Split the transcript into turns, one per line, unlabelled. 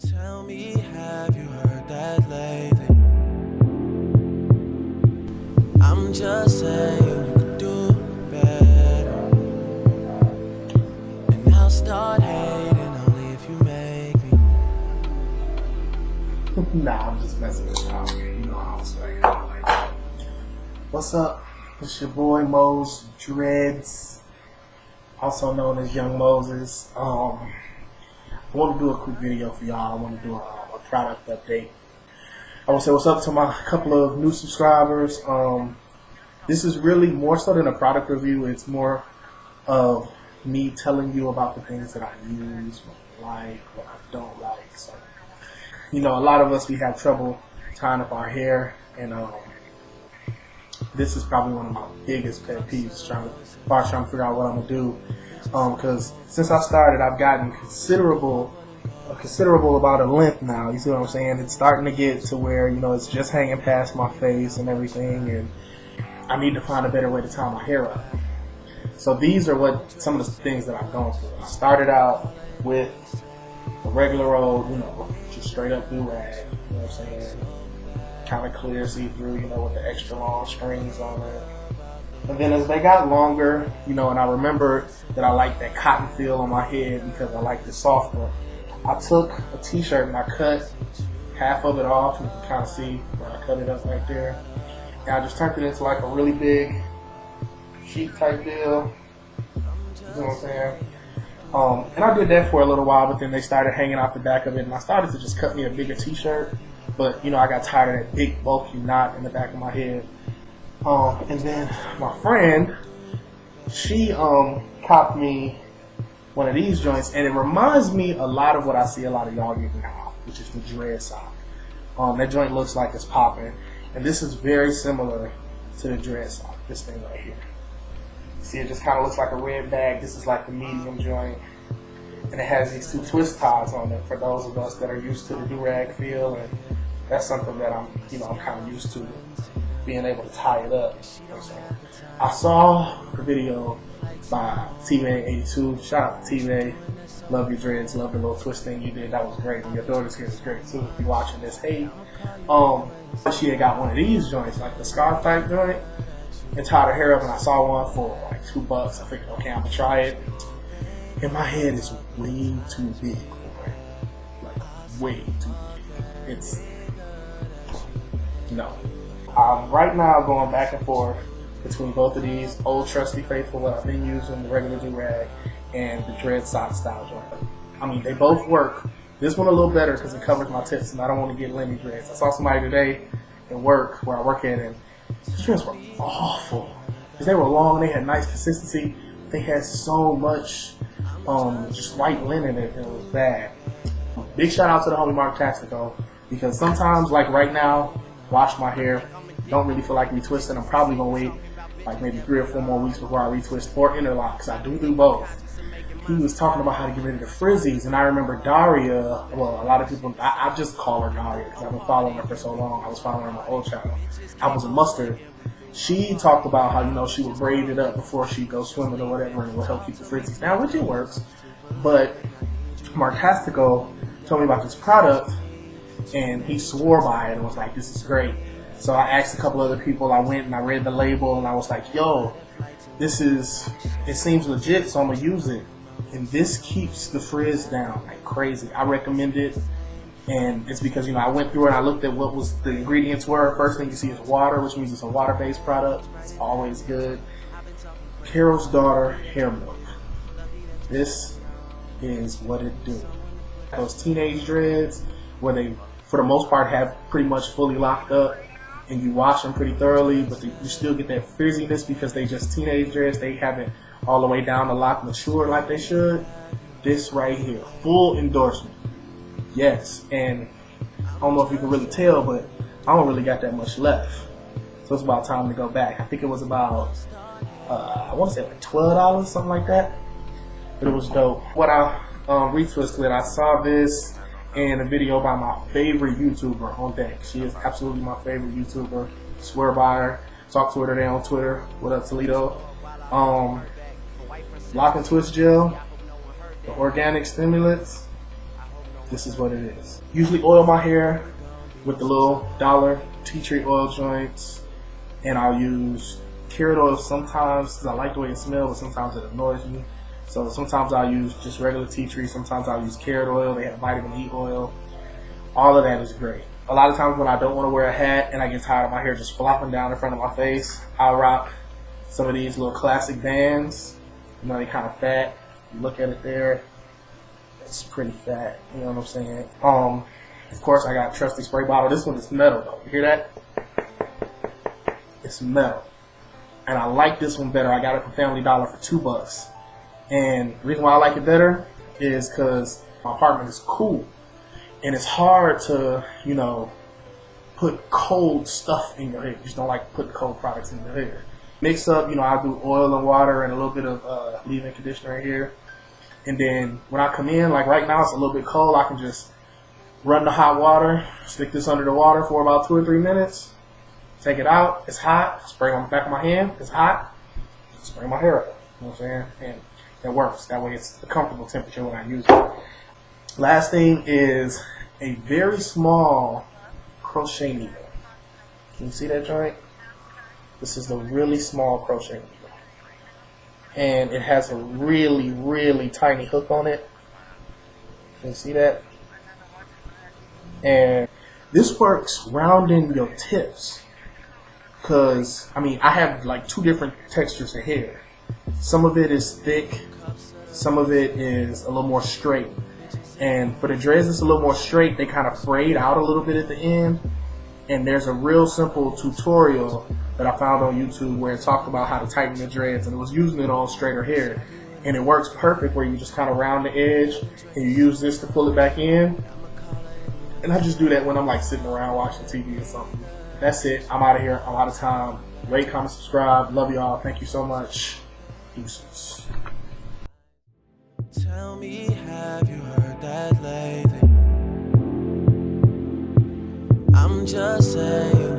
Tell me, have you heard that lately? I'm just saying you could do better. And I'll start hating only if you make me.
Nah, I'm just messing with y'all. You know how I'm saying. Like, what's up? It's your boy Mose Dreads, also known as Young Moses. I want to do a quick video for y'all. I want to do a product update. I want to say what's up to my couple of new subscribers. This is really more so than a product review. It's more of me telling you about the things that I use, what I like, what I don't like. So, you know, a lot of us, we have trouble tying up our hair, and this is probably one of my biggest pet peeves, trying to figure out what I'm gonna do. Because since I started, I've gotten a considerable amount of length now. You see what I'm saying? It's starting to get to where, you know, it's just hanging past my face and everything, and I need to find a better way to tie my hair up. So these are some of the things that I've gone through. I started out with a regular old, you know, just straight up do-rag, you know what I'm saying? Kind of clear, see-through, you know, with the extra long strings on it. And then as they got longer, you know, and I remember that I liked that cotton feel on my head because I liked the softer. I took a t-shirt and I cut half of it off. You can kind of see where I cut it up right there. And I just turned it into like a really big sheet type deal. You know what I'm saying? And I did that for a little while, but then they started hanging out the back of it, and I started to just cut me a bigger t-shirt. But, you know, I got tired of that big, bulky knot in the back of my head. And then my friend, she copped me one of these joints, and it reminds me a lot of what I see a lot of y'all getting now, which is the dread sock. That joint looks like it's popping, and this is very similar to the dread sock, this thing right here. See, it just kind of looks like a red bag. This is like the medium joint, and it has these two twist ties on it for those of us that are used to the do-rag feel, and that's something that I'm kind of used to, being able to tie it up. You know what I'm saying? I saw the video by T-May82. Shout out to T-May. Love your dreads. Love the little twist thing you did. That was great. And your daughter's hair is great too. If you're watching this, hey. She had got one of these joints, like the scarf type joint, and tied her hair up. And I saw one for like $2. I figured, okay, I'm gonna try it. And my head is way too big for it. Like way too big. It's no. I'm right now going back and forth between both of these, old trusty faithful, what I've been using, the regular do-rag, and the dread sock style joint. I mean, they both work. This one a little better because it covers my tips, and I don't want to get Lenny dreads. I saw somebody today at work, where I work at, and the dreads were awful. Because they were long, they had nice consistency. They had so much just white linen in it, and it was bad. Big shout out to the homie Mark Taxico, because sometimes, like right now, wash my hair, don't really feel like retwisting. I'm probably gonna wait like maybe 3 or 4 more weeks before I retwist or interlock, because I do both. He was talking about how to get rid of the frizzies, and I remember Daria, well, a lot of people, I just call her Daria because I've been following her for so long. I was following her on my old channel. I was a mustard. She talked about how, you know, she would braid it up before she go swimming or whatever, and it will help keep the frizzies down, which it works. But Mark Tastico told me about this product, and he swore by it and was like, this is great. So I asked a couple other people, I went and I read the label, and I was like, yo, it seems legit, so I'm gonna use it. And this keeps the frizz down like crazy. I recommend it, and it's because, you know, I went through and I looked at what the ingredients were. First thing you see is water, which means it's a water-based product. It's always good. Carol's Daughter Hair Milk. This is what it do. Those teenage dreads, where they, for the most part, have pretty much fully locked up, and you wash them pretty thoroughly, but you still get that frizziness because they just teenage dreads. They haven't all the way down the lock matured like they should. This right here, full endorsement. Yes, and I don't know if you can really tell, but I don't really got that much left. So it's about time to go back. I think it was about, I want to say like $12, something like that. But it was dope. What I retwisted, I saw this in a video by my favorite YouTuber on deck. She is absolutely my favorite YouTuber. Swear by her. Talk to her today on Twitter. What up, Toledo? Lock and Twist Gel, the organic stimulants. this is what it is. Usually oil my hair with the little dollar tea tree oil joints, and I'll use carrot oil sometimes because I like the way it smells, but sometimes it annoys me. So sometimes I'll use just regular tea tree, sometimes I'll use carrot oil, they have vitamin E oil. All of that is great. A lot of times when I don't want to wear a hat and I get tired of my hair just flopping down in front of my face, I'll rock some of these little classic bands. You know, they kind of fat. You look at it there, it's pretty fat. You know what I'm saying? Of course, I got a trusty spray bottle. This one is metal though. You hear that? It's metal. And I like this one better. I got it from Family Dollar for $2. And the reason why I like it better is because my apartment is cool. And it's hard to, you know, put cold stuff in your hair. You just don't like putting cold products in your hair. Mix up, you know, I do oil and water and a little bit of leave-in conditioner here. And then when I come in, like right now it's a little bit cold, I can just run the hot water, stick this under the water for about 2 or 3 minutes, take it out, it's hot, spray on the back of my hand, it's hot, spray my hair up. You know what I'm saying? And it works. That way it's a comfortable temperature when I use it. Last thing is a very small crochet needle. Can you see that joint? This is the really small crochet needle. And it has a really, really tiny hook on it. Can you see that? And this works rounding your tips. Because, I mean, I have like 2 different textures of hair. Some of it is thick. Some of it is a little more straight. And for the dreads that's a little more straight, they kind of frayed out a little bit at the end. And there's a real simple tutorial that I found on YouTube where it talked about how to tighten the dreads, and it was using it on straighter hair. And it works perfect where you just kind of round the edge and you use this to pull it back in. And I just do that when I'm like sitting around watching TV or something. That's it. I'm out of here. I'm out of time. Rate, comment, subscribe. Love y'all. Thank you so much. Deuces.
Tell me, have you heard that lately? I'm just saying.